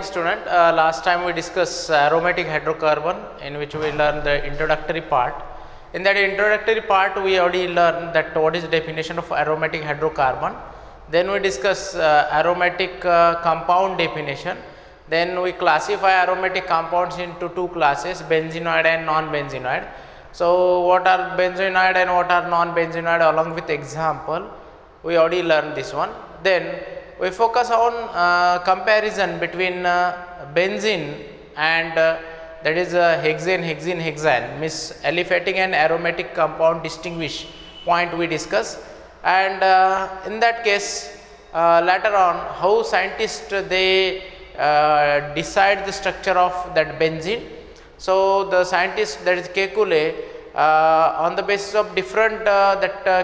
morning student. Last time we discussed aromatic hydrocarbon, in which we learned the introductory part. In that introductory part we already learned that what is the definition of aromatic hydrocarbon. Then we discuss aromatic compound definition. Then we classify aromatic compounds into two classes, benzenoid and non-benzenoid. So what are benzenoid and what are non-benzenoid, along with example we already learned this one. Then we focus on comparison between benzene and that is hexane, hexane, aliphatic and aromatic compound distinguish point we discuss. And in that case later on how scientists they decide the structure of that benzene. So the scientist, that is Kekulé, on the basis of different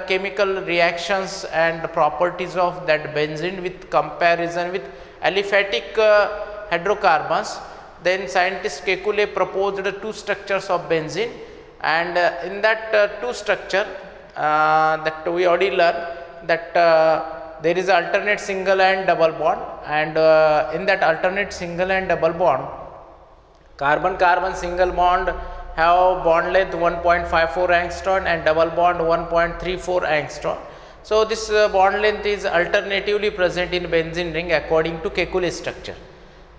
chemical reactions and properties of that benzene with comparison with aliphatic hydrocarbons, then scientist Kekulé proposed two structures of benzene, and in that two structure that we already learned that there is alternate single and double bond, and in that alternate single and double bond, carbon-carbon single bond have bond length 1.54 angstrom and double bond 1.34 angstrom. So this bond length is alternatively present in benzene ring according to Kekulé structure.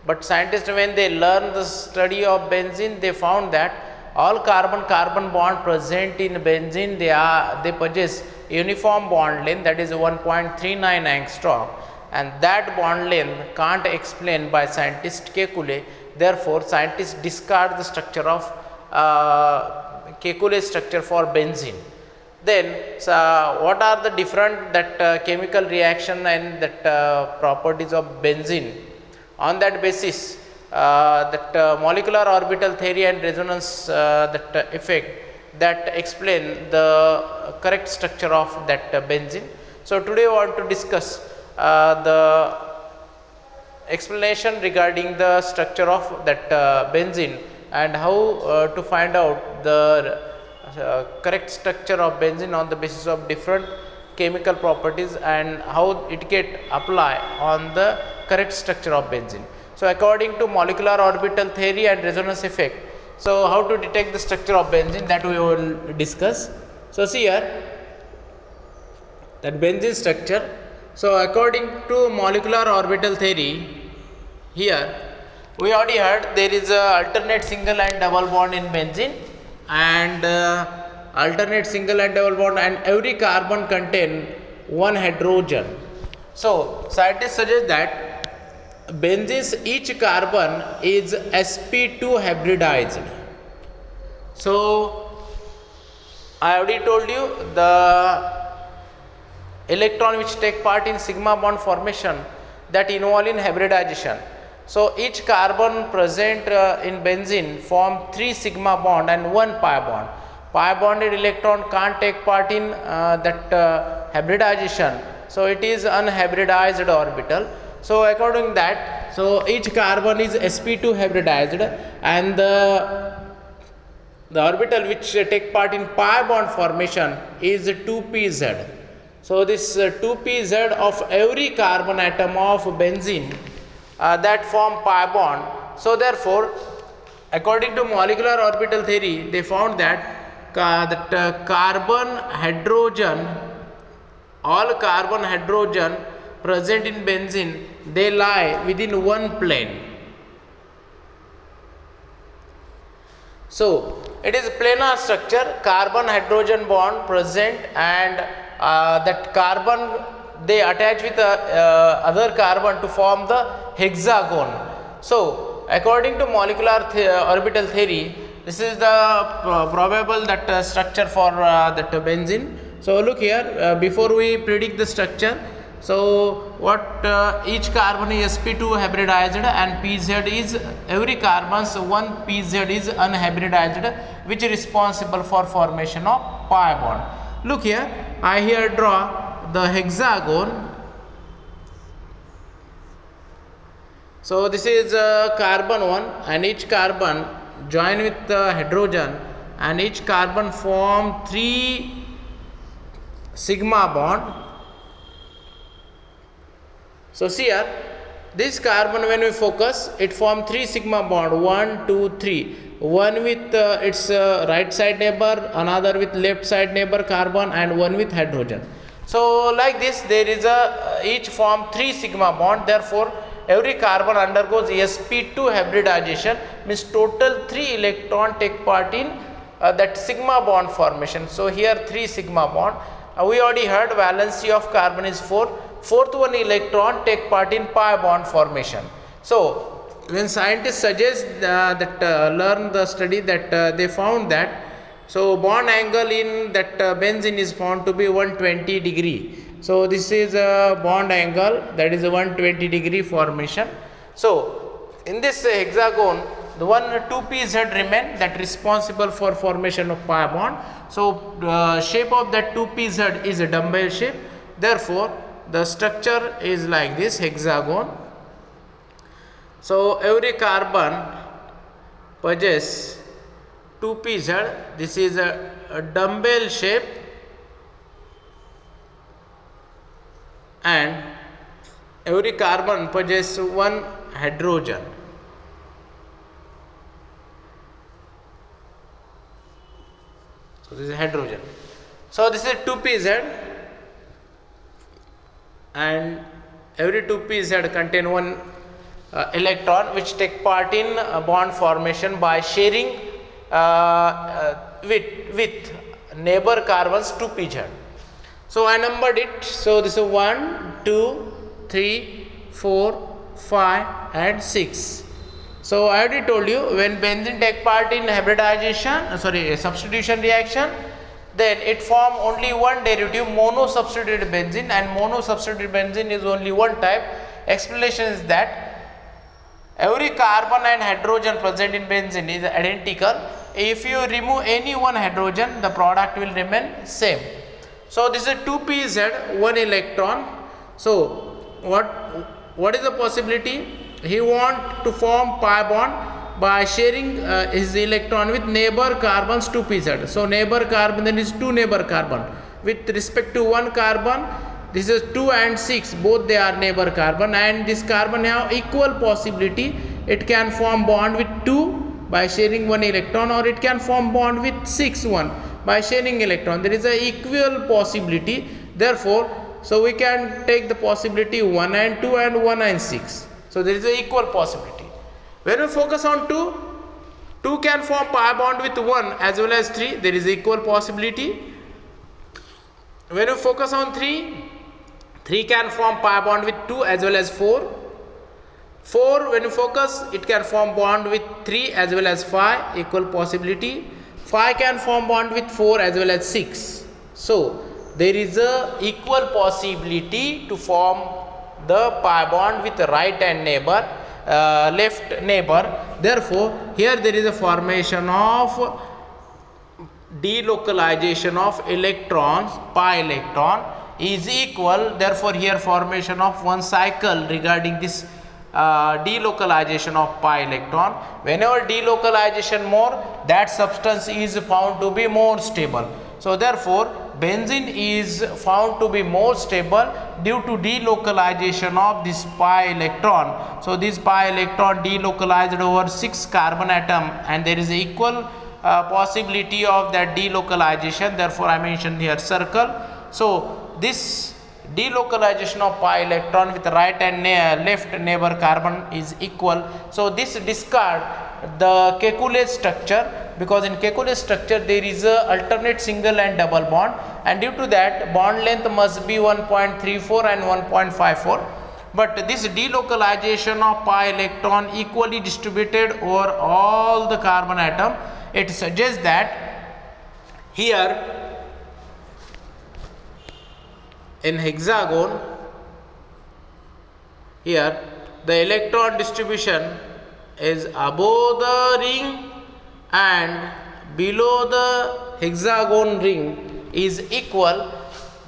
But scientists, when they learn the study of benzene, they found that all carbon-carbon bond present in benzene, they possess uniform bond length, that is 1.39 angstrom, and that bond length can't explain by scientist Kekulé. Therefore scientists discard the structure of Kekulé structure for benzene. Then what are the different chemical reaction and properties of benzene? On that basis molecular orbital theory and resonance effect that explain the correct structure of that benzene. So today we want to discuss the explanation regarding the structure of that benzene and how to find out the correct structure of benzene on the basis of different chemical properties and how it get apply on the correct structure of benzene. So according to molecular orbital theory and resonance effect, so how to detect the structure of benzene, that we will discuss. So see here that benzene structure. So according to molecular orbital theory, here we already heard there is a alternate single and double bond in benzene, and alternate single and double bond, and every carbon contain one hydrogen. So scientists suggest that benzene's each carbon is sp2 hybridized. So I already told you the electron which take part in sigma bond formation that involve in hybridization. So each carbon present in benzene form 3 sigma bond and 1 pi bond. Pi bonded electron can't take part in that hybridization, so it is unhybridized orbital. So according to that, so each carbon is sp2 hybridized, and the orbital which take part in pi bond formation is 2pz. So this 2pz of every carbon atom of benzene that form pi bond. So therefore according to molecular orbital theory, they found that carbon hydrogen, all carbon hydrogen present in benzene, they lie within one plane. So it is planar structure, carbon hydrogen bond present, and that carbon they attach with other carbon to form the hexagon. So according to molecular orbital theory, this is the probable structure for that benzene. So look here, before we predict the structure, so what each carbon is sp2 hybridized, and pz is every carbon's one pz is unhybridized, which is responsible for formation of pi bond. Look here, I here draw the hexagon. So this is carbon 1, and each carbon join with the hydrogen, and each carbon form 3 sigma bond. So see here this carbon, when we focus, it form 3 sigma bond, 1, 2, 3. One with its right side neighbor, another with left side neighbor carbon, and one with hydrogen. So like this, there is a each form 3 sigma bond. Therefore, every carbon undergoes sp2 hybridization, means total 3 electron take part in that sigma bond formation. So here 3 sigma bond. We already heard valency of carbon is 4. Fourth one electron take part in pi bond formation. So when scientists suggest learn the study that they found that, so bond angle in that benzene is found to be 120 degree. So this is a bond angle, that is a 120 degree formation. So in this hexagon, the one 2pz remain, that responsible for formation of pi bond. So shape of that 2pz is a dumbbell shape. Therefore the structure is like this hexagon. So every carbon possesses 2pz. This is a dumbbell shape, and every carbon possesses one hydrogen. So this is hydrogen. So this is 2pz, and every 2pz contain one electron which take part in bond formation by sharing with neighbor carbons 2pz. So I numbered it. So this is 1, 2, 3, 4, 5 and 6. So I already told you, when benzene take part in substitution reaction, then it form only one derivative, monosubstituted benzene, and monosubstituted benzene is only one type. Explanation is that every carbon and hydrogen present in benzene is identical. If you remove any one hydrogen, the product will remain same. So this is 2pz, one electron. So what is the possibility? He want to form pi bond by sharing his electron with neighbor carbons 2pz. So neighbor carbon, then is 2 neighbor carbon. With respect to one carbon, this is 2 and 6, both they are neighbor carbon, and this carbon have equal possibility. It can form bond with 2 by sharing one electron, or it can form bond with 6 by sharing electron. There is a equal possibility. Therefore, so we can take the possibility 1 and 2 and 1 and 6. So there is a equal possibility. When we focus on 2 can form pi bond with 1 as well as 3. There is equal possibility. When we focus on 3 can form pi bond with 2 as well as 4. 4, when you focus, it can form bond with 3 as well as 5, equal possibility. 5 can form bond with 4 as well as 6. So there is a equal possibility to form the pi bond with right hand neighbor, left neighbor. Therefore here there is a formation of delocalization of electrons, pi electron is equal. Therefore here formation of one cycle regarding this delocalization of pi electron. Whenever delocalization more, that substance is found to be more stable. So therefore benzene is found to be more stable due to delocalization of this pi electron. So this pi electron delocalized over 6 carbon atom, and there is equal possibility of that delocalization. Therefore I mentioned here circle. So this delocalization of pi electron with right and left neighbor carbon is equal. So this discard the Kekulé structure, because in Kekulé structure there is a alternate single and double bond, and due to that bond length must be 1.34 and 1.54. But this delocalization of pi electron equally distributed over all the carbon atom, it suggests that here in hexagon, here the electron distribution is above the ring and below the hexagon ring is equal.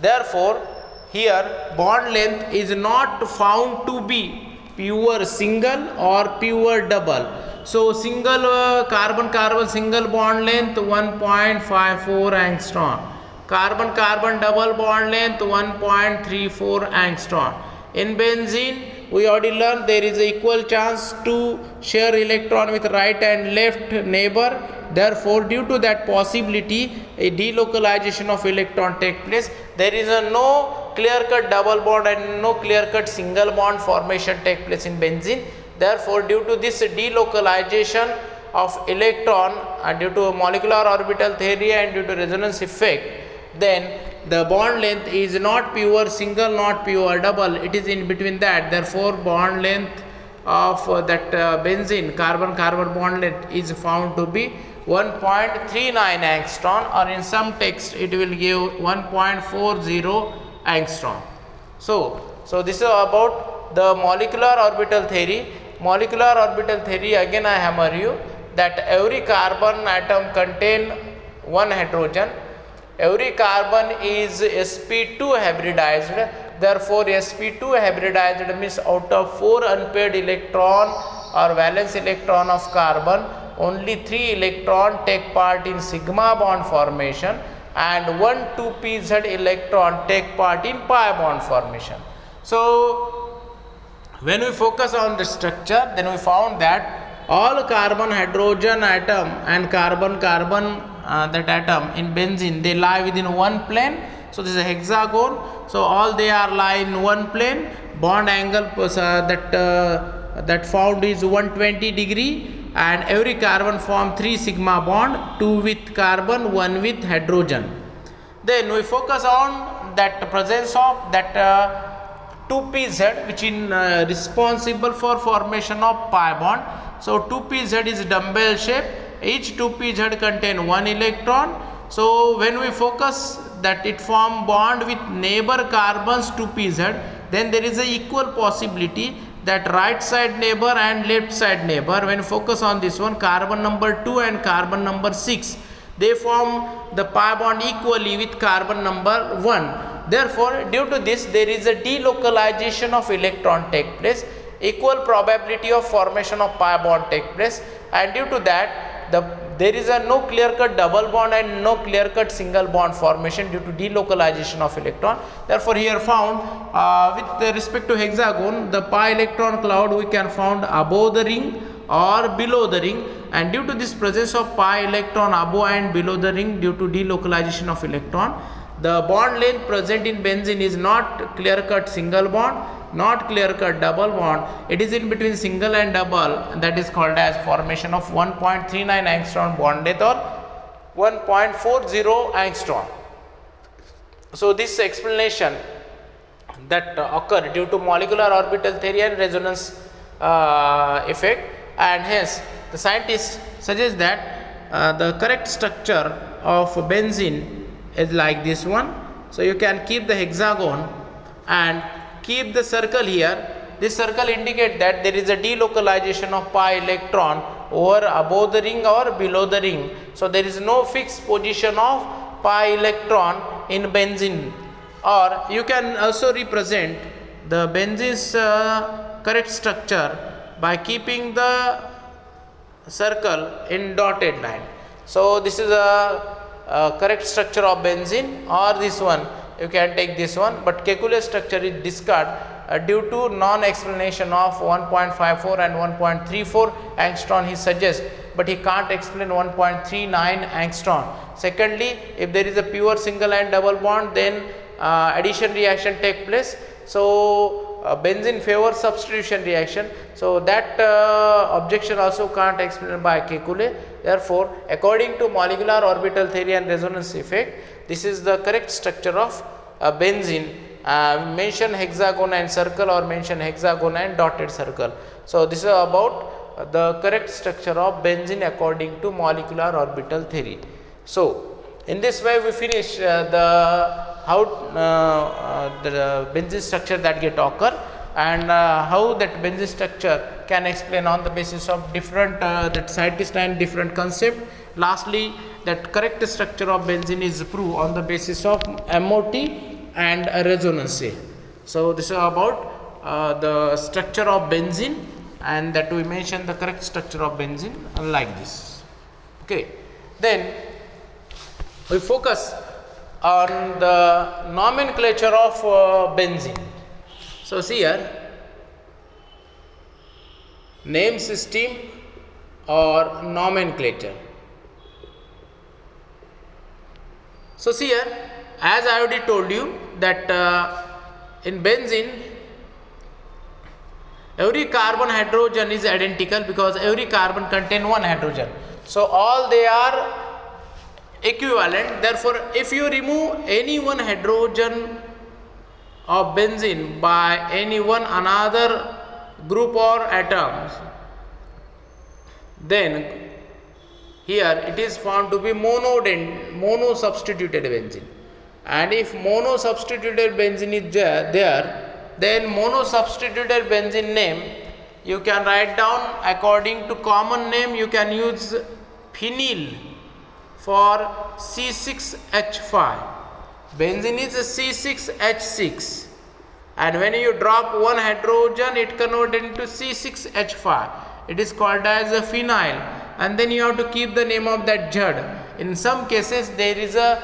Therefore here bond length is not found to be pure single or pure double. So single carbon single bond length 1.54 angstrom, carbon double bond length 1.34 angstrom. In benzene we already learned there is an equal chance to share electron with right and left neighbor. Therefore, due to that possibility, a delocalization of electron take place. There is a no clear-cut double bond and no clear-cut single bond formation take place in benzene. Therefore, due to this delocalization of electron due to molecular orbital theory and due to resonance effect, then the bond length is not pure single, not pure double, it is in between that. Therefore, bond length of that benzene, carbon-carbon bond length is found to be 1.39 angstrom, or in some text it will give 1.40 angstrom. So this is about the molecular orbital theory. Molecular orbital theory, again I hammer you that every carbon atom contain one hydrogen. Every carbon is sp2 hybridized. Therefore, sp2 hybridized means out of 4 unpaired electron or valence electron of carbon, only 3 electron take part in sigma bond formation and 1 2pz electron take part in pi bond formation. So, when we focus on the structure, then we found that all carbon hydrogen atom and carbon-carbon that atom in benzene, they lie within one plane. So this is a hexagon. So all they are lie in one plane. Bond angle that found is 120 degree, and every carbon form 3 sigma bond, 2 with carbon, 1 with hydrogen. Then we focus on that presence of that 2pz, which is responsible for formation of pi bond. So 2pz is dumbbell shape. Each 2pz contain 1 electron. So when we focus that it form bond with neighbor carbons 2pz, then there is a equal possibility that right side neighbor and left side neighbor, when focus on this one, carbon number 2 and carbon number 6, they form the pi bond equally with carbon number 1. Therefore, due to this, there is a delocalization of electron take place, equal probability of formation of pi bond take place, and due to that, there is a no clear-cut double bond and no clear-cut single bond formation due to delocalization of electron. Therefore, here found with respect to hexagon, the pi electron cloud we can found above the ring or below the ring, and due to this presence of pi electron above and below the ring due to delocalization of electron, the bond length present in benzene is not clear-cut single bond, not clear-cut double bond, it is in between single and double, and that is called as formation of 1.39 angstrom bond length or 1.40 angstrom. So this explanation that occur due to molecular orbital theory and resonance effect, and hence the scientists suggest that the correct structure of benzene is like this one. So you can keep the hexagon and keep the circle here. This circle indicate that there is a delocalization of pi electron over above the ring or below the ring. So there is no fixed position of pi electron in benzene. Or you can also represent the benzene's correct structure by keeping the circle in dotted line. So this is a correct structure of benzene, or this one you can take this one, but Kekulé structure is discard due to non-explanation of 1.54 and 1.34 angstrom he suggests, but he can't explain 1.39 angstrom. Secondly, if there is a pure single and double bond, then addition reaction take place. So benzene favors substitution reaction. So that objection also can't explain by Kekulé. Therefore, according to molecular orbital theory and resonance effect, this is the correct structure of benzene. Mention hexagon and circle, or mention hexagon and dotted circle. So this is about the correct structure of benzene according to molecular orbital theory. So in this way we finish the benzene structure that get occur, and how that benzene structure can explain on the basis of different that scientists and different concept. Lastly, that correct structure of benzene is proved on the basis of MOT and resonance. So this is about the structure of benzene, and that we mention the correct structure of benzene like this. Okay, then we focus on the nomenclature of benzene. So see here, name system or nomenclature. So see here, as I already told you that in benzene every carbon hydrogen is identical because every carbon contain one hydrogen. So all they are equivalent. Therefore, if you remove any one hydrogen of benzene by any one another group or atoms, then here it is found to be mono substituted benzene. And if mono substituted benzene is there, then mono substituted benzene name you can write down according to common name. You can use phenyl for C6H5. Benzene is a C6H6, and when you drop one hydrogen it converted into C6H5. It is called as a phenyl, and then you have to keep the name of that jhad. In some cases there is a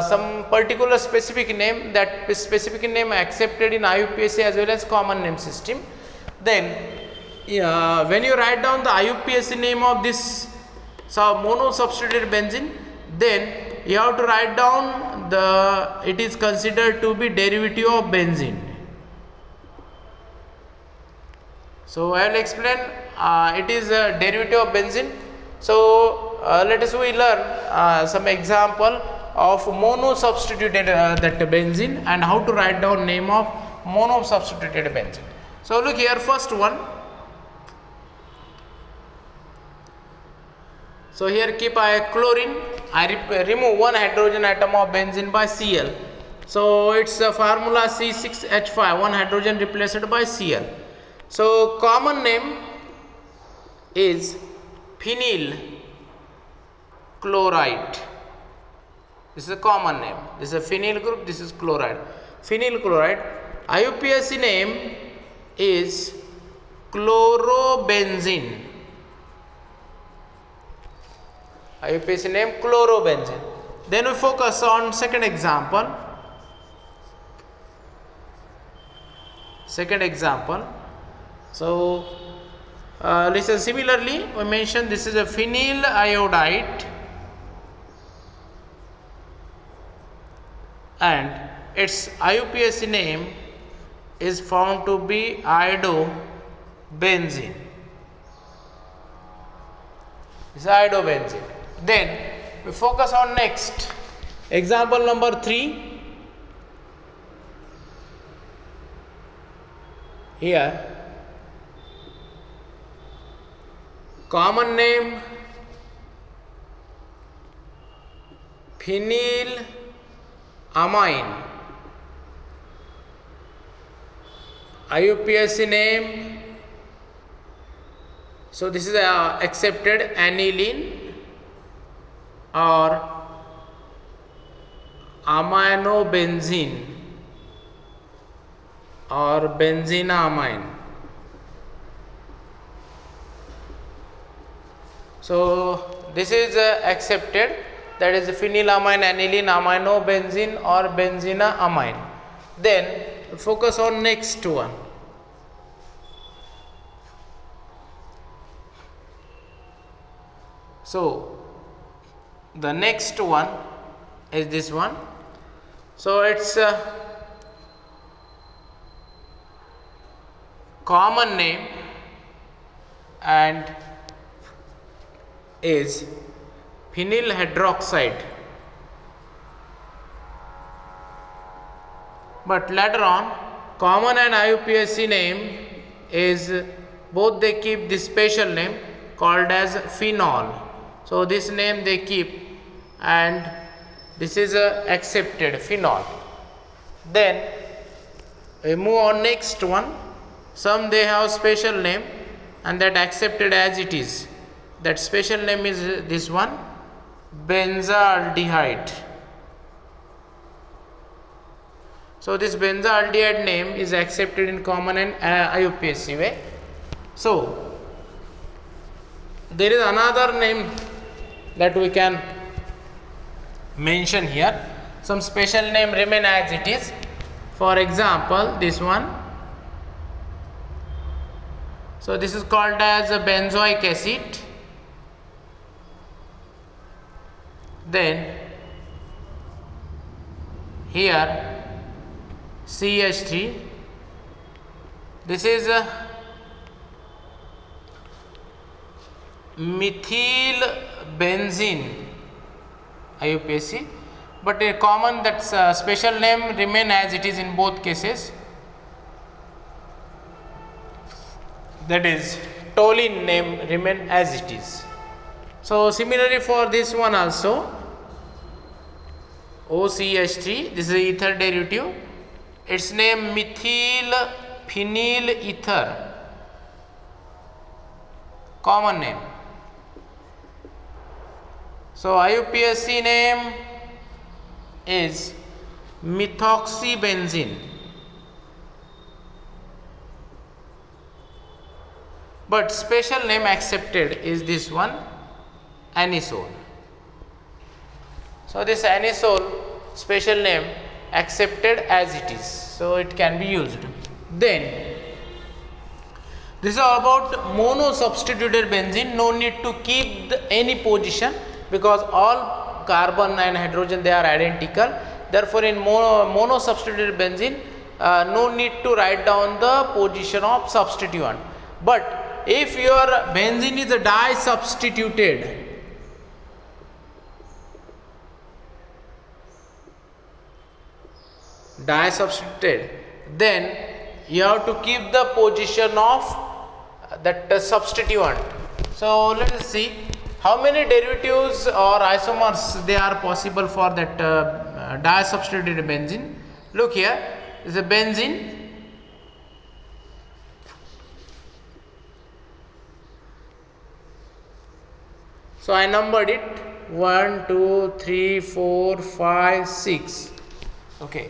some particular specific name, that specific name accepted in IUPAC as well as common name system. Then when you write down the IUPAC name of this mono substituted benzene, then you have to write down it is considered to be derivative of benzene. So I will explain, it is a derivative of benzene. So let us we learn some example of mono substituted that benzene and how to write down name of mono substituted benzene. So look here, first one. So here keep chlorine. I remove one hydrogen atom of benzene by Cl. So its formula C6H5, one hydrogen replaced by Cl. So common name is phenyl chloride. This is a common name. This is a phenyl group, this is chloride. Phenyl chloride. IUPAC name is chlorobenzene. IUPAC name chlorobenzene. Then we focus on second example. So listen, similarly we mentioned this is a phenyl iodide and its IUPAC name is found to be iodobenzene. This is iodobenzene. Then we focus on next example number 3. Here common name phenyl amine. IUPAC name, so this is accepted aniline or aminobenzene or benzenamine. So this is accepted, that is phenylamine, aniline, aminobenzene or benzenamine. Then focus on next one. So the next one is this one. So its common name and is phenyl hydroxide, but later on common and IUPAC name is both they keep this special name called as phenol. So this name they keep and this is accepted phenol. Then we move on next one. Some they have special name and that accepted as it is. That special name is this one, benzaldehyde. So this benzaldehyde name is accepted in common and IUPAC way. So there is another name that we can mention here. Some special name remain as it is. For example, this one. So So this is called as a benzoic acid. Then here CH3, this is a methyl benzene IUPAC, but a common that special name remain as it is in both cases, that is toluene name remain as it is. So similarly for this one also, OCH3, this is the ether derivative, its name methyl phenyl ether, common name. So IUPAC name is methoxybenzene, but special name accepted is this one, anisole. So this anisole special name accepted as it is, so it can be used. Then this is about mono substituted benzene. No need to keep any position because all carbon and hydrogen they are identical. Therefore in mono substituted benzene no need to write down the position of substituent. But if your benzene is a disubstituted, then you have to keep the position of that substituent. So let us see how many derivatives or isomers they are possible for that disubstituted benzene. Look here, this is a benzene. So I numbered it 1, 2, 3, 4, 5, 6. Okay.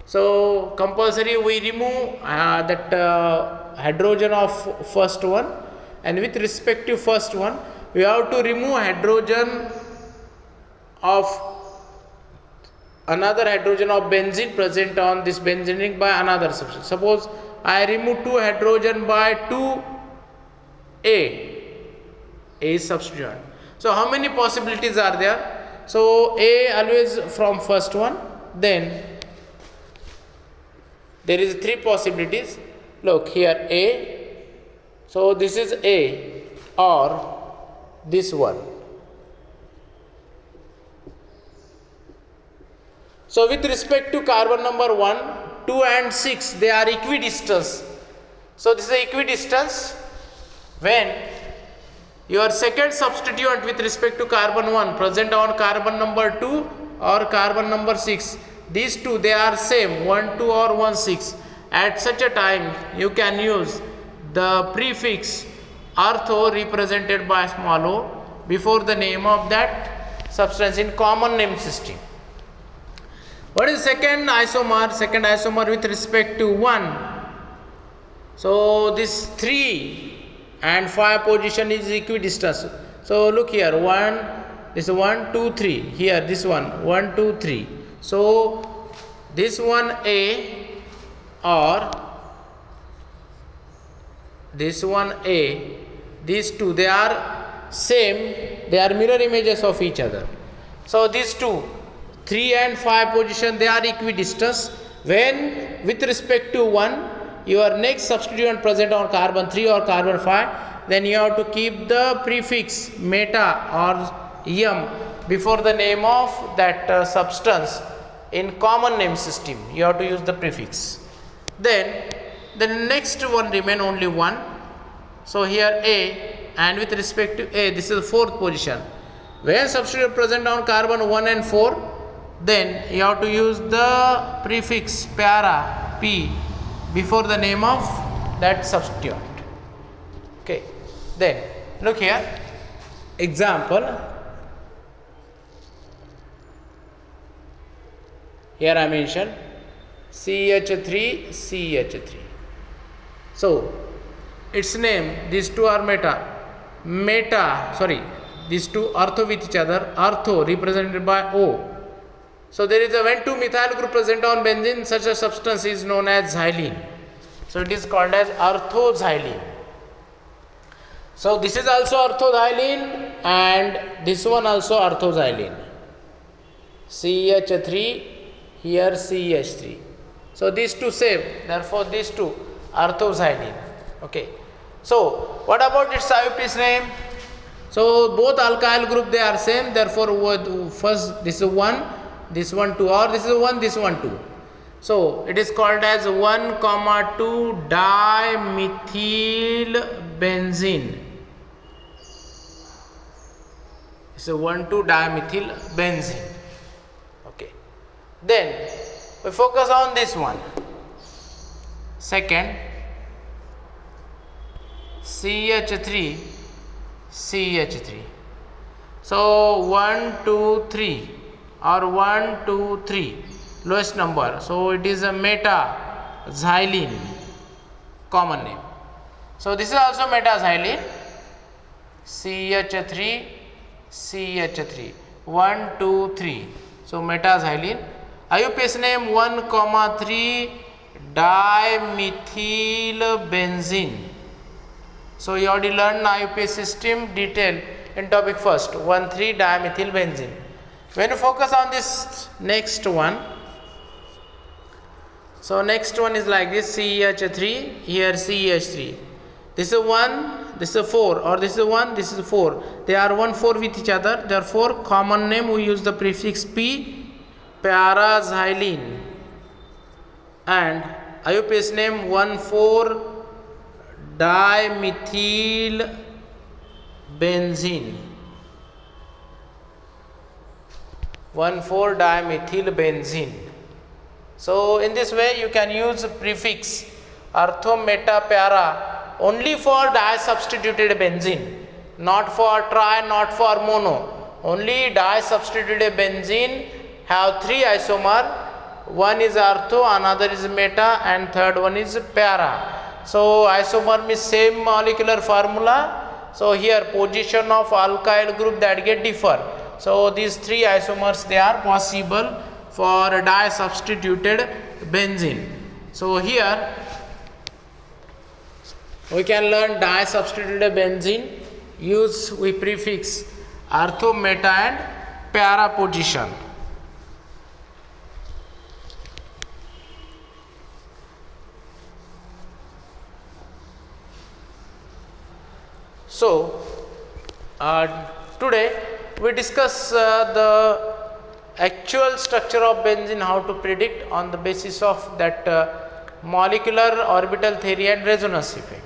So compulsory we remove that hydrogen of first one, and with respect to first one we have to remove hydrogen of another hydrogen of benzene present on this benzene ring by another substance. Suppose I remove 2 hydrogen by 2A is substituent. So how many possibilities are there? So A always from first one, then there is 3 possibilities. Look here, A, so this is A or this one. So with respect to carbon number 1, 2 and 6 they are equidistant. So this is the equidistance when your second substituent with respect to carbon 1 present on carbon number 2 or carbon number 6, these two they are same, 1 2 or 1 6. At such a time you can use the prefix ortho represented by small o before the name of that substance in common name system. What is second isomer? Second isomer with respect to 1. So this 3 and 5 position is equidistant. So look here, 1, this is 1 2 3, here this one 1 2 3. So this one A or this one A, these two they are same, they are mirror images of each other. So these two 3 and 5 position they are equidistant when with respect to 1 your next substituent present on carbon 3 or carbon 5, then you have to keep the prefix meta or em before the name of that substance in common name system. You have to use the prefix. Then the next one remain only 1. So here A, and with respect to A this is the 4th position. When substituent present on carbon 1 and 4, then you have to use the prefix para P before the name of that substituent. Okay. Then look here, example. Here I mentioned CH3, CH3. So its name, these two are these two ortho with each other, ortho represented by O. So there is a when 2 methyl group present on benzene, such a substance is known as xylene. So it is called as orthoxylene. So this is also orthoxylene and this one also orthoxylene. CH3, here CH3. So these two same, therefore these two orthoxylene. Okay. So what about its IUPAC name? So both alkyl group they are same, therefore first this is 1, this one 2, or this is 1, this one 2. So it is called as 1,2 dimethyl benzene. So 1,2 dimethyl benzene. Okay. Then we focus on this one. Second, CH3, CH3. So 1, 2, 3 or 1, 2, 3 lowest number. So it is a metaxylene, common name. So this is also metaxylene, CH3, CH3, 1, 2, 3. So metaxylene. IUPAC name 1,3 dimethyl benzene. So you already learned IUPAC system detail in topic first, 1,3 dimethyl benzene. When you focus on this next one, so next one is like this, CH3, here CH3. This is 1, this is 4, or this is 1, this is 4. They are 1, 4 with each other. Therefore, common name we use the prefix P, paraxylene, and IUPAC name 1,4 dimethyl benzene. 1,4 dimethyl benzene. So in this way you can use prefix ortho, meta, para only for disubstituted benzene, not for tri, not for mono. Only disubstituted benzene have 3 isomer. One is ortho, another is meta, and third one is para. So isomer means same molecular formula. So here position of alkyl group that get differ. So these 3 isomers they are possible for disubstituted benzene. So here we can learn disubstituted benzene. Use we prefix ortho, meta, and para position. So today we discuss the actual structure of benzene, how to predict on the basis of that molecular orbital theory and resonance effect.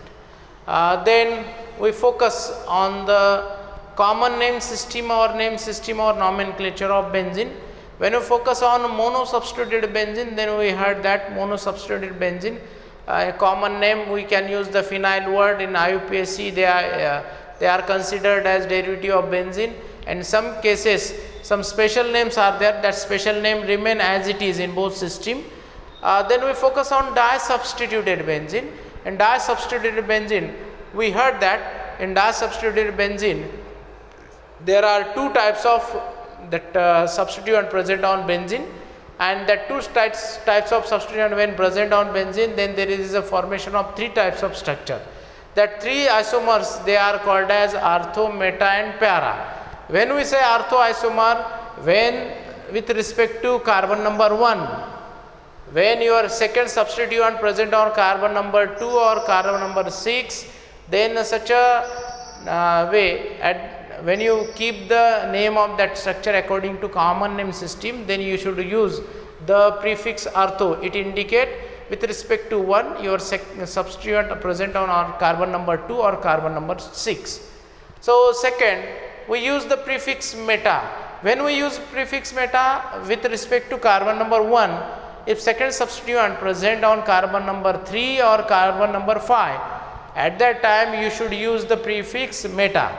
Then we focus on the common name system or nomenclature of benzene. When we focus on monosubstituted benzene, then we heard that monosubstituted benzene, a common name we can use the phenyl word. In IUPAC they are considered as derivative of benzene. And in some cases some special names are there, that special name remain as it is in both system. Then we focus on disubstituted benzene. In disubstituted benzene we heard that in disubstituted benzene there are 2 types of that substituent present on benzene, and that 2 types of substituent when present on benzene, then there is a formation of 3 types of structure. That 3 isomers they are called as ortho, meta, and para. When we say ortho isomer, when with respect to carbon number 1, when your second substituent present on carbon number 2 or carbon number 6, then such a way when you keep the name of that structure according to common name system, then you should use the prefix ortho. It indicate with respect to 1 your substituent present on carbon number 2 or carbon number 6. So second, we use the prefix meta. When we use prefix meta with respect to carbon number 1, if second substituent present on carbon number 3 or carbon number 5, at that time you should use the prefix meta.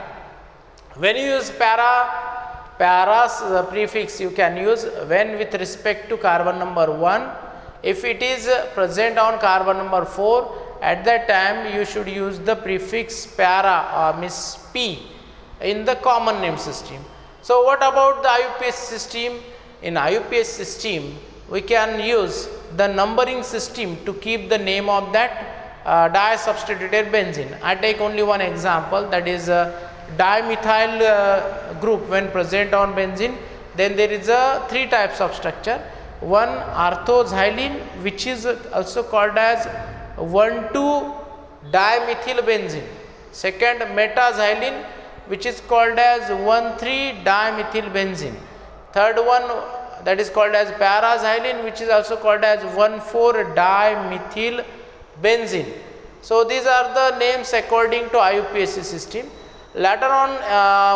When you use para's prefix you can use when with respect to carbon number 1, if it is present on carbon number 4, at that time you should use the prefix para or means P in the common name system. So what about the IUPAC system? In IUPAC system we can use the numbering system to keep the name of that disubstituted benzene. I take only one example, that is dimethyl group when present on benzene. Then there is a 3 types of structure. One orthoxylene, which is also called as 1,2-dimethylbenzene. Second, metaxylene, which is called as 1,3-dimethylbenzene. Third one, that is called as paraxylene, which is also called as 1,4-dimethylbenzene. So these are the names according to IUPAC system. Later on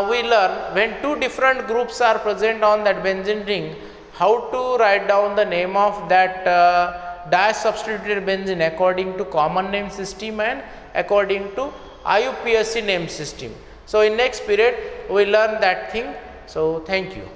we learn, when 2 different groups are present on that benzene ring, how to write down the name of that disubstituted benzene according to common name system and according to IUPAC name system. So in next period we learn that thing. So thank you.